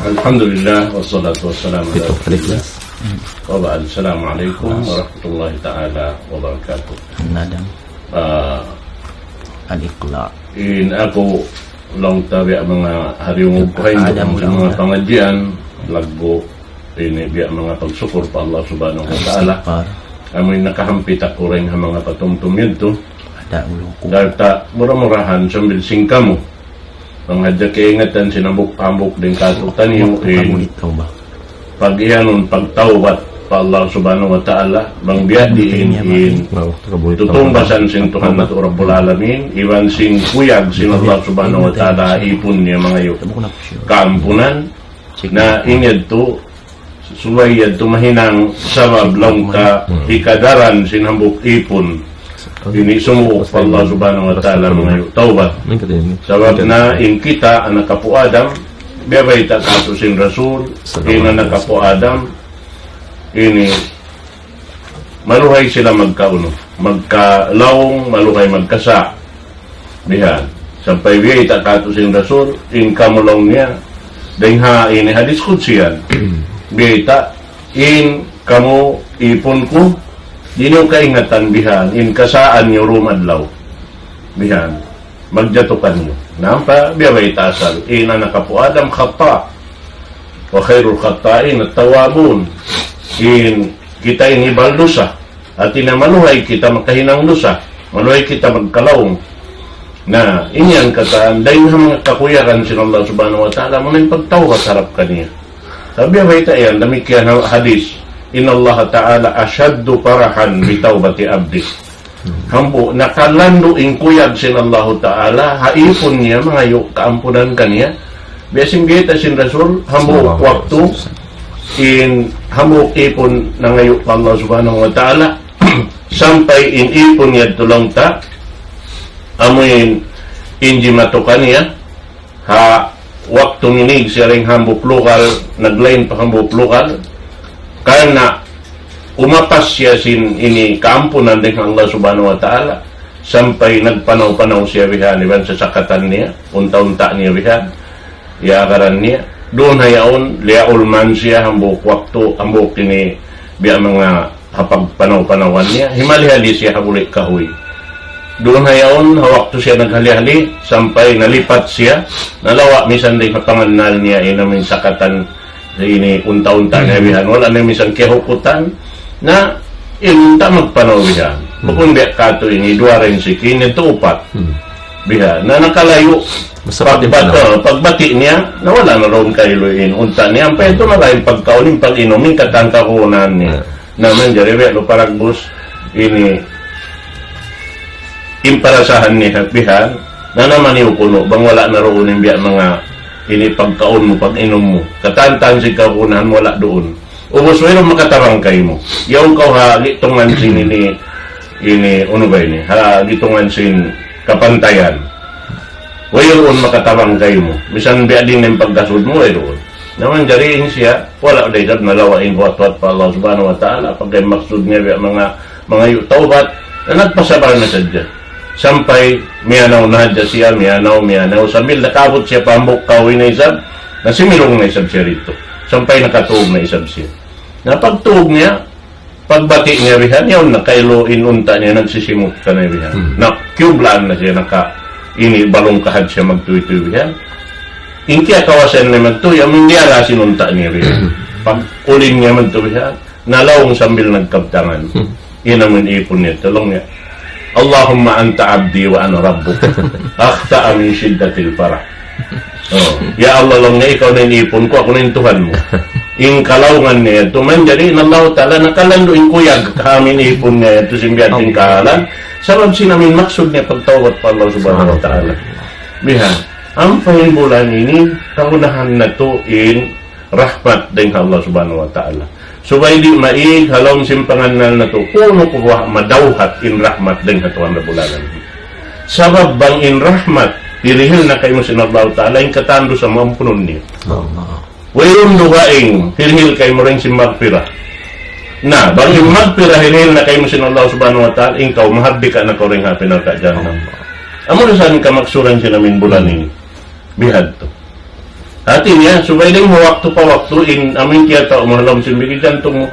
Alhamdulillah wassalatu wassalamu ala wa ba'd. Assalamualaikum warahmatullahi taala wabarakatuh. Nadam al-iqla in ako long tabi mga hariung buhay sa mga pangadyan laggo ini biya mga pagsukur pa Allah subhanahu wa ta'ala amoy nakahampit ako rin ang mga patumtum yun dahil ta mura-murahan sambil singka mo ang hadya kaingatan sinabuk-pambuk din katutan yung pag iyanon pagtawat pa Allah subhanahu wa ta'ala bang biya diin tutumbasan sin Tuhan na Rabbul Alamin iwan sin kuyag sin Allah subhanahu wa ta'ala ipon niya mga yun kaampunan na inyad to suwayad tumahinang sabab lang ka ikadaran sinambuk ipon ini sumuok pa Allah subhanahu wa ta'ala mga tawbat sabab na in kita anak kapu Adam biyabay takato sin Rasul, ina nakapo Adam, ini, maluhay sila magkauno, magkalawong, maluhay magkasa. Bihan, sampay biyay takato sin Rasul, in kamulong niya, dahil ini hadis kudsiyan, biyay ta, in kamu ipon ko, di nyo kaingatan bihan, in kasaan nyo rumadlaw. Bihan, magjatukan nyo. Nampa, biyabay tasal, ina nakapo Adam khata, wa khairul khata'in at tawabun. In kita ini baldusa, at inamaluhay kita makahinang dusa, maluhay kita magkalawong. Na, inyan kataan, dahil mga kakuyaran sin Allah subhanahu wa ta'ala, muna yung pagtawad harap kaniya. Sabi biyabay ta yan, damikian hadis, Inna Allah ta'ala asyaddu parahan bitawbati abdi. Hambo, nakalando ingkuyag sin Allah Ta'ala, haipon niya, mga kaampunan kaniya. Biasing biyeta sin Rasul, hambo waktu, hambo ipon na ngayon pa Allah Subhanahu Wa Ta'ala, sampai ipon niya tulong ta, amuin inji matukan niya, waktu ninig siya rin hambo plukal, naglain pa hambo plukal, karena umapas siya sin ini kaampunan dengan Allah Subhanahu wa Ta'ala sampai nagpanaw-panaw siya bihan iban sa sakatan niya, unta-unta niya bihan, iakaran niya. Doon hayaon, liaul man siya hambuk waktu, hambuk ini biya mga hapagpanaw-panawan niya, himali-hali siya hagulik kahoy. Doon hayaon, waktu siya naghali-hali, sampai nalipat siya, nalawa, misan din kapanganal niya, inamin sakatan, ini unta-unta niya bihan, wala na misan kihukutan, na inta magpanaw bihan. Bukong biya kato ini, 2 rin si kini, 4 bihan, na nakalayo, pagbati niya, nawala na roon kailuin, unta niya, pa ito na rin pagkaunin, pag-inumin, katangkakunan niya, naman dyan, lo paragbus, ini, imparasahan niya, bihan, na naman iukuno, bang wala na roon yung biya mga, ini pagkaon mo, pag-inom mo, katantan si kakunan, wala doon. Ubos mayroon makatarang kayo mo. Yung kau gitungan sin ini ano ba ini? Gitungan sin kapantayan. Mayroon makatarang kayo mo. Bisan biya din ng pagkasud mo, mayroon. Naman jariin siya, wala day sad nalawain buhat-buhat pa Allah Subhanahu wa Ta'ala pagkay maksud niya biya mga taubat na nagpasabar na sadya. Sampay miyanaw na hadya siya, miyanaw. Sambil nakabot siya pambok kawin na isab, nasimilong na isab siya rito. Sampay nakatuog na isab siya. Napagtuog niya, pagbati niya bihan, yun, nakailuin unta niya, nagsisimot ka na bihan. Nakublaan na siya, balong kahad siya magtuwi-tuwi bihan. Inkiya kawasan na magtuwi, aming niyara sinunta niya bihan. Pag-ulin niya magtuwi bihan, nalawang sambil nagkabtangan. Yun naman ipon niya, tulong niya. Allahumma anta abdi wa ana rabbuk. Akhta'a min shiddatil farah. Ya Allah lang nga ikaw na inipon ko, ako na yung Tuhan mo. Yung kalaungan niya ito, man dyan, Allah Ta'ala, nakalando yung kuyag, kami inipon niya ito, simbiyan yung kahalan. Sabab sinamin maksud niya pagtawad pa Allah Subhanahu wa Ta'ala. Bihan, ang pahimbulan ini, kaunahan na to in rahmat din Allah Subhanahu wa Ta'ala. Subay di maig, halong simpanganal na to, puno ko madawhat in rahmat din hatuan na bulanan. Sabab bang in rahmat, dirihil na kayo sin Allah Ta'ala yung katando sa mampunon niya. Wayron dugaing, hirhil kayo mo rin si magpira. Na, bang yung magpira, hirhil na kayo sin Allah Subhanahu wa Ta'ala, ikaw, mahabdi ka na ko rin hapi na kadyan. Amo na saan ka maksuran siya namin bulan ini? Bihad to. Hati niya, subay din mo waktu pa waktu, in amin kiyata, umahalam sin bigyan itong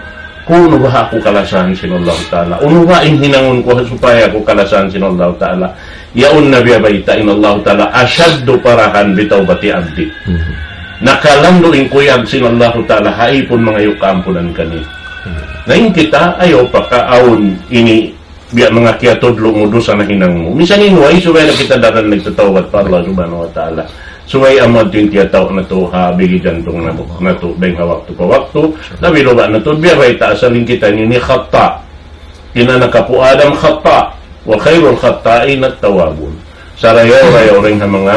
kuno ba ako kalasan sin Allah Ta'ala? Uno ba in hinangon ko supaya ako kalasan sin Allah Ta'ala? Yaun na biyabayta in Allah Ta'ala asyaddu parahan bitawbati abdi. Nakalando in kuyag sin Allah Ta'ala haipon mga yukampunan kani. Ngayon kita ayaw pakaawon ini biya mga kiyatodlo mo doon sa nahinang mo. Minsan inuway, suway na kita daran nagtatawad pa Allah Subhanahu wa Ta'ala. Suway amad yung tiyataw na to habigi jantong na to dahil hawak to pa wakto. Nabilo ba na to biyabayta asalin kita ni khata. Kinanakapo Adam khata. Wa khairul khata'in at tawabun. Sarayaw-rayaw rin ang mga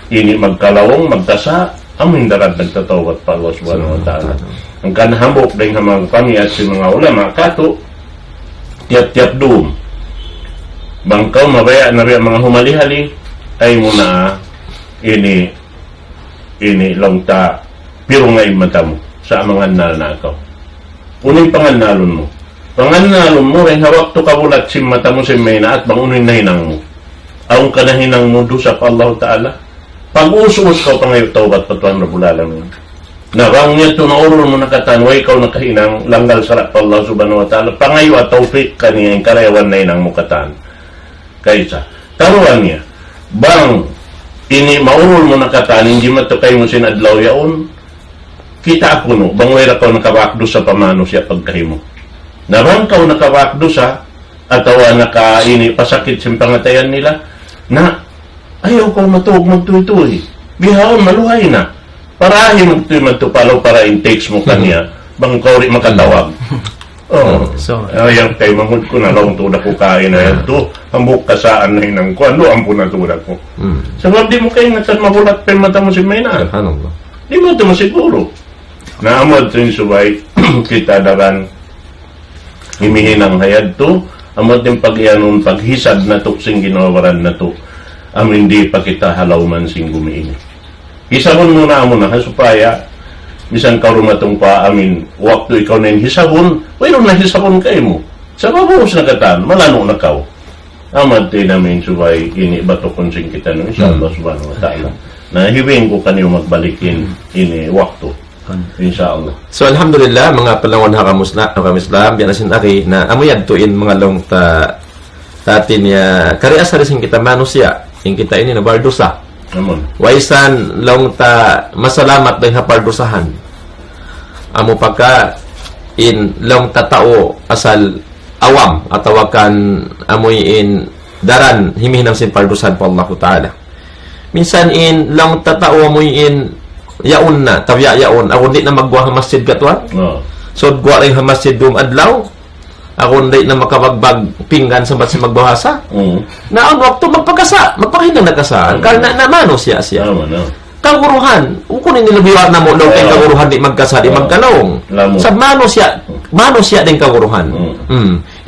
ini magkalawong, magtasa, aming darad nagtatawad pa Allah Subhanahu wa Ta'ala. Ang kanahambok rin ang mga pamiyat si mga ulama, kato, tiyap-tiyap doon. Bangkaw, mabaya na rin mga humalihali, ay muna ini ini lang ta pero ngay mata mo sa mga nanakaw. Uning panganalon mo. Panganalon mo rin hawak to kabulat si mata mo si Mayna at bangunin na hinang mo. Aung ka na hinang mo do sa Allah Ta'ala. Pag-usos ka pangayo tawbat patuan na bulalang mo. Narang niya ito na urol mo nakatanway ikaw nakahinang langgal sarap pa Allah Subhanahu Wa Ta'ala. Pangayo at tawfik kaniya yung karayawan na hinang mo katan. Kaysa, taruan niya, bang ini maurol mo nakatan, hindi matukay mo sinadlaw yaon, kita ako no, bang wera ka nakawakdo sa pamano siya pagkahimo. Narang ka nakawakdo sa, atawa naka-ini pasakit sa pangatayan nila, na ayaw ko matuog magtuloy-tuloy. Bihawon, maluhay na. Parahin magtuloy-magtupalaw para in-takes mo kanya, bang kauri makatawag. Oh, So, ayang kay mahod ko na lang tuda ko kain na yan to. Hambuk kasaan na hinang ko. Ano ang punatuda ko? Sabab di mo kayo nagsan mabulat pa mata mo si Mayna. Subhanallah. Di mo ito masiguro. Naamod ito yung subay, kita daran himihinang hayad to. Amod yung pag-ianong paghisad na to, sing ginawaran na to. Hindi pa kita halaw man sing gumiini. Hisabon muna mo na, supaya bisan karumatong pa amin, waktu ikaw na yung hisabon, mayroon na hisabon kayo mo. Sa mabuhos na katan, malano na kaw. Amad tayo namin subay, ini bato konsing kita no, insyaAllah subhanahu wa ta'ala. Na hiwing ko kanyo magbalikin ini waktu. InsyaAllah. So alhamdulillah mga palangon hakamuslam biyan asin aki na amuyad tuin mga long tatin ya karias harisin kita manusia yung kita ini na bardusa. Namun. Waisan long ta masalamat din hapardusahan. Amo pagka in long tatao asal awam atawakan amoy in daran himihinang sin pardusahan po Allah Ta'ala. Minsan in long tatao amoy in yaon na tawya yaon ako di na magbuha masjid katwan. Oh. So gwa rin masjid dum adlaw. Ako hindi na makabagbag pinggan sa batsi magbahasa. Na ang wakto magpakahinang nakasaan. Karena na mano siya. Kaguruhan. Ukunin nila biwag na mo daw kay kaguruhan di magkasa di magkalong. Sa mano siya din kaguruhan.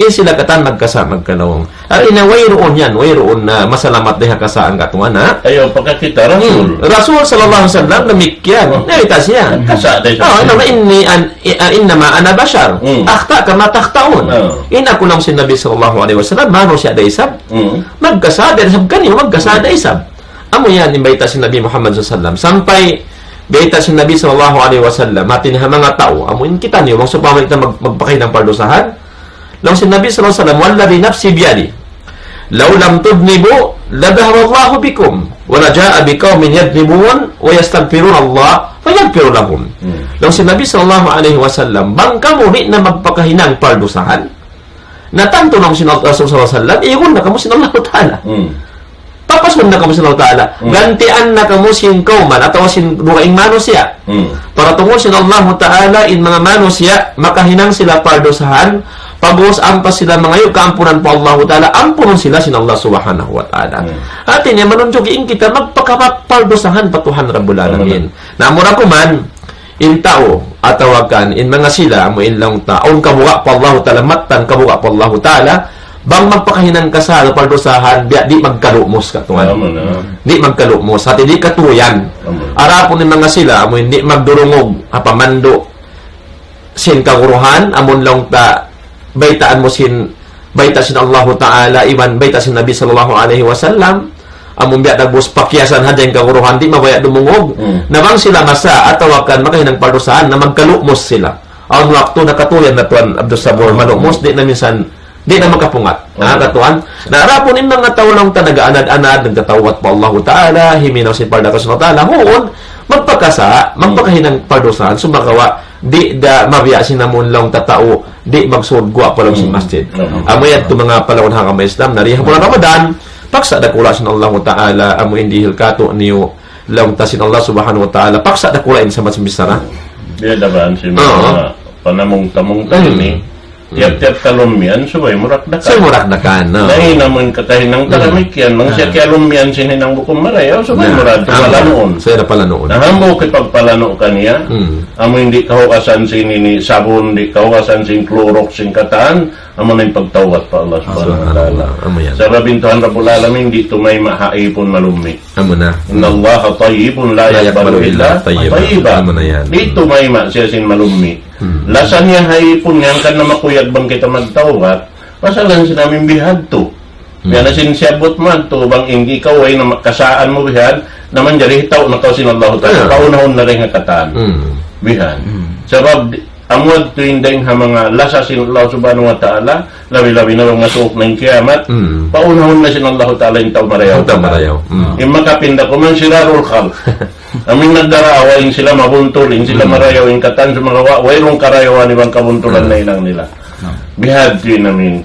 Sila katan magkalong. At wayroon yan, wayroon na masalamat din kasaan katungan ha. Ayaw pagkakita Rasul. Rasul sallallahu alaihi wasallam namikyan. Narita siya. Kasa day sa. Innama ana bashar. Akhta kama takhtaun. Ina kunang sinabi sallallahu alaihi wasallam mano siya daysab. Magkasada sab kanyo magkasada isab. Amo yan imbayta si Nabi Muhammad sallallahu alaihi wasallam sampai bayta si Nabi sallallahu alaihi wasallam matin ha mga tao amuin kita niyo wang supamay kita magpakay ng pardusahan. Law si Nabi sallallahu alaihi wasallam wallahi nafsi biyadi law lam tudnibu ladhahaba Allahu bikum wa la jaa biqaumin yadnibun wa yastaghfiruna Allah fayaghfiru lahum. Law si Nabi sallallahu alaihi wasallam bang kamo di na magpakahinang pardusahan natanto nang si Rasul sallallahu alaihi wasallam iyon na kamo sin Allah Ta'ala. Papasun na kamo sin Allah Ta'ala. Gantian na kamo sin kauman atawa sin dukaing manusia. Para tungkol sin Allah Ta'ala in mga manusia makahinang sila pardusahan. Pagos ampas sila mga kaampunan po Allah Ta'ala, ampunan sila sin Allah Subhanahu Wa Ta'ala. Atin yan, manunjogiin kita, magpakapardosahan patuhan Rabbul Alamin. Naamura ko man, in tao, atawagan, in mga sila, mo in lang taon kabuka po Allah Ta'ala, matan kabuka po Allah Ta'ala, bang magpakahinan ka sa pardosahan, di magkalumos katungan. Di magkalumos, at hindi katuyan. Arapon in mga sila, mo hindi magdurungog, apamando, sin kaguruhan, amon lang ta, baytaan mo bayta sin Allah Ta'ala iban bayta sin Nabi sallallahu alaihi wasallam among biya nagbus pakyasan hadyan kaguruhan di mabaya dumungog nabang sila masa atawakan makahinang pardusahan na magkalumos sila ang wakto nakatuyan na tuan Abdul Sabor malumos di na minsan di na magkapungat katuan naarapon in mga tao lang talaga-anad-anad nagtatawat pa Allah Ta'ala himinaw sin pardakas na Ta'ala huon magpakahinang pardusahan sumakawa di da mabiyasin na lang tatao di magsudgwa pa lang sa masjid. Amoy at mga palawon hang kamay Islam narihan po na Ramadan paksa dakula sin Allah Ta'ala amo indihil kato niyo lang tasin Allah Subhanahu Wa Ta'ala paksa dakula in sa masjid sana. Dia daban si mga panamong-tamong ini Tiap-tiap kalumyan, subay murakdakan. So, murakdakan, no? Dahil naman katahinang talamikyan, nang siya kalumyan sininang bukong marayaw, subay murad, palanoon. So, yun pala noon. Nahambo kipagpalano kaniya, amo hindi kahukasan sinini sabon, hindi kahukasan sin Clorox, sin kataan, amo na yung pagtawat pa Allah subhanahu wa ta'ala. Amo yan. Sa rabintuhan Rabbul Alamin, di tumay mahaipon malumi. Amo na. Inna Allah tayyibun la yakbalu illa tayyiba. Amo na yan. Di tumay ma siya sin malumi. Lasan niya haipon nga kan na makuyag bang kita magtawat, pasalan si namin bihad to. Kaya na sinsiyabot man to, bang hindi ikaw ay na makasaan mo bihad, naman jari hitaw na kausin Allah ta'ala, kaunahon na rin nga kataan. Bihad. Sabab, amwag to indeng ha mga lasa sin Allah subhanahu wa ta'ala, labi-labi na mga suok ng kiamat, paunahon na sin Allah ta'ala yung taw marayaw. Taw marayaw. Yung makapinda ko man sirarul khal. Aming nagdaraawain sila mabuntulin sila marayawin katan sa mga wayrong karayawan ibang kabuntulan na ilang nila. Bihad yun namin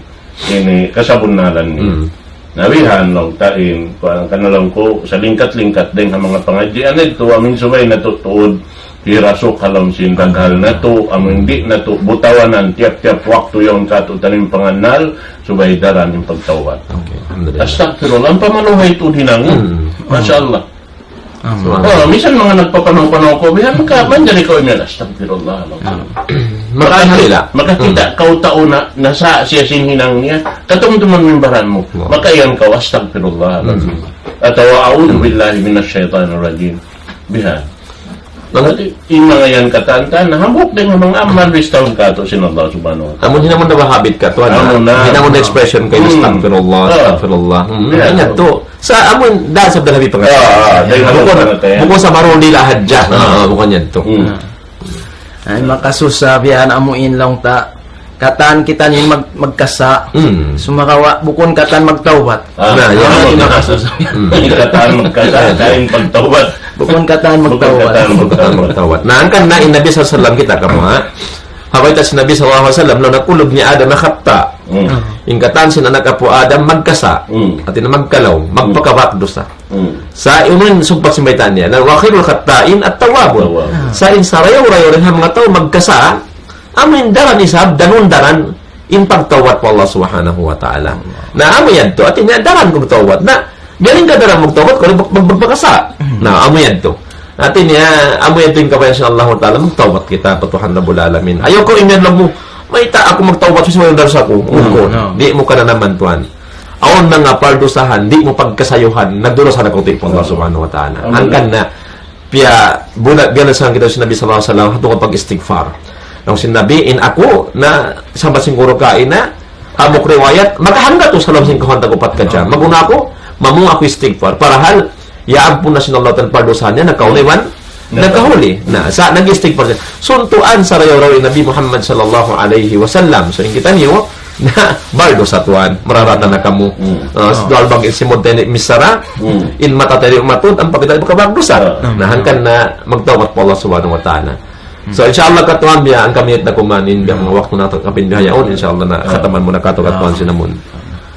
ini kasabunalan ni. Nabihan lang tain kanalang ko sa lingkat-lingkat din ang mga pangadjian ito amin subay natutuod hirasok halam sin daghal na to amin di na to butawanan tiap-tiap waktu yung katutanim panganal subay daran yung pagtawad. Okay, alhamdulillah. Astagfirullah ang pamanuhay ito dinangin. Masyaallah. Minsan mga nagpapanong-panong ko, bihan ka, man dyan ikaw yung astagfirullah. Makakita kau tao na nasa siya sinhinang niya, katumtuman mimbaran mo, makayan ka, astagfirullah. At a'udhu billahi minasyaitanir rajim. Bihan. Yung mga yan katanta, nahambok din ng mga amal, restawin ka ito sinallah subhanahu wa ta'ala. Amo hindi naman na habit ka to, hindi naman na expression kayo, astagfirullah, astagfirullah. Ingat to. Sa amon dahil sa dalabi pa bukod sa marong nila hadya bukan yan to ay makasusabihan amuin lang ta katan kita ni magkasa sumakawa bukon katan magtawbat yan katan magkasa kain pagtawbat bukon katan magtawbat na angkan na Nabi sallallahu kita kamo ha haway ta si Nabi sallallahu alaihi wasallam no nakulog ni Adam nakapta ingkatan sin anak apo Adam magkasa at ina magkalaw magpakawak dosa sa iyon sumpat simbaitan niya na wakhirul khatain at tawabun sa insarayaw-rayaw rin mga tao magkasa amin daran isab danundaran in pagtawat po Allah subhanahu wa ta'ala na amo yan to at inadaran kong tawat na galing ka daran magtawat kung magpakasa na amo yan to natin niya amo yan to yung kabayan sa Allah ta'ala magtawat kita patuhan na bulalamin ayaw ko imen lang mo may ako magtawbat sa mga darsa ko. Di mo ka na naman tuan. Aon mga pardusahan, di mo pagkasayuhan, nagdurusan na kautik po Allah subhanahu wa ta'ala. Angkan na, piya, bunat gana sa kita sinabi sallallahu alaihi wasallam, hatong pag-istighfar. Nang sinabiin ako na sambat siguro kain na, amok riwayat, makahanda to sa lamsing kahantag upat ka dyan. Maguna ako, mamung ako istighfar. Parahal, yaag po na sinalatan pardusahan niya, nagkaunayman, nagkahuli na sa nag-istighfar siya suntuan sa rayaw Nabi Muhammad sallallahu alaihi wasallam so yung kita niyo na bardo sa tuwan mararata na kamo doal bang isimod tayo misara in matatari umatod ang pagkita bardo sa nahangkan na magtawat po Allah subhanahu wa ta'ala so inshallah katuan biya ang kami na kumanin biya mga waktu na kapinbihayaon inshallah na kataman mo na katuan sinamon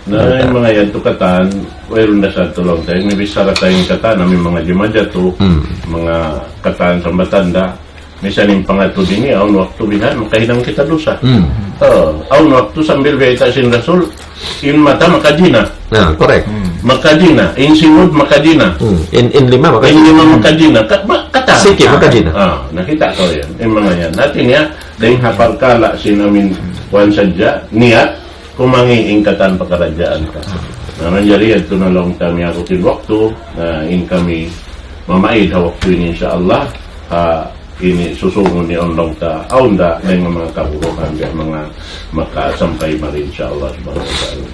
na yung mga yan tukatan mayroon na sa tulong tayo may bisara tayong katan may mga jumadya to mga katan sa matanda misan yung pangato din niya aun waktu bihan makahinang kita dosa aun waktu sambil gaita sin Rasul in mata makadina correct makadina in sinod makadina in lima makadina kata sige makadina nakita ko yan yung mga yan natin ya dahil hapal kala sinamin wan sadya niya kumangiing katan pakarajaan ka. Naman jari ito na lang kami ako waktu na in kami mamaid ha waktu ini insyaAllah ini susungon ni onlong ta aunda ng mga kaburuhan mga makasampay marin insyaAllah subhanahu wa ta'ala.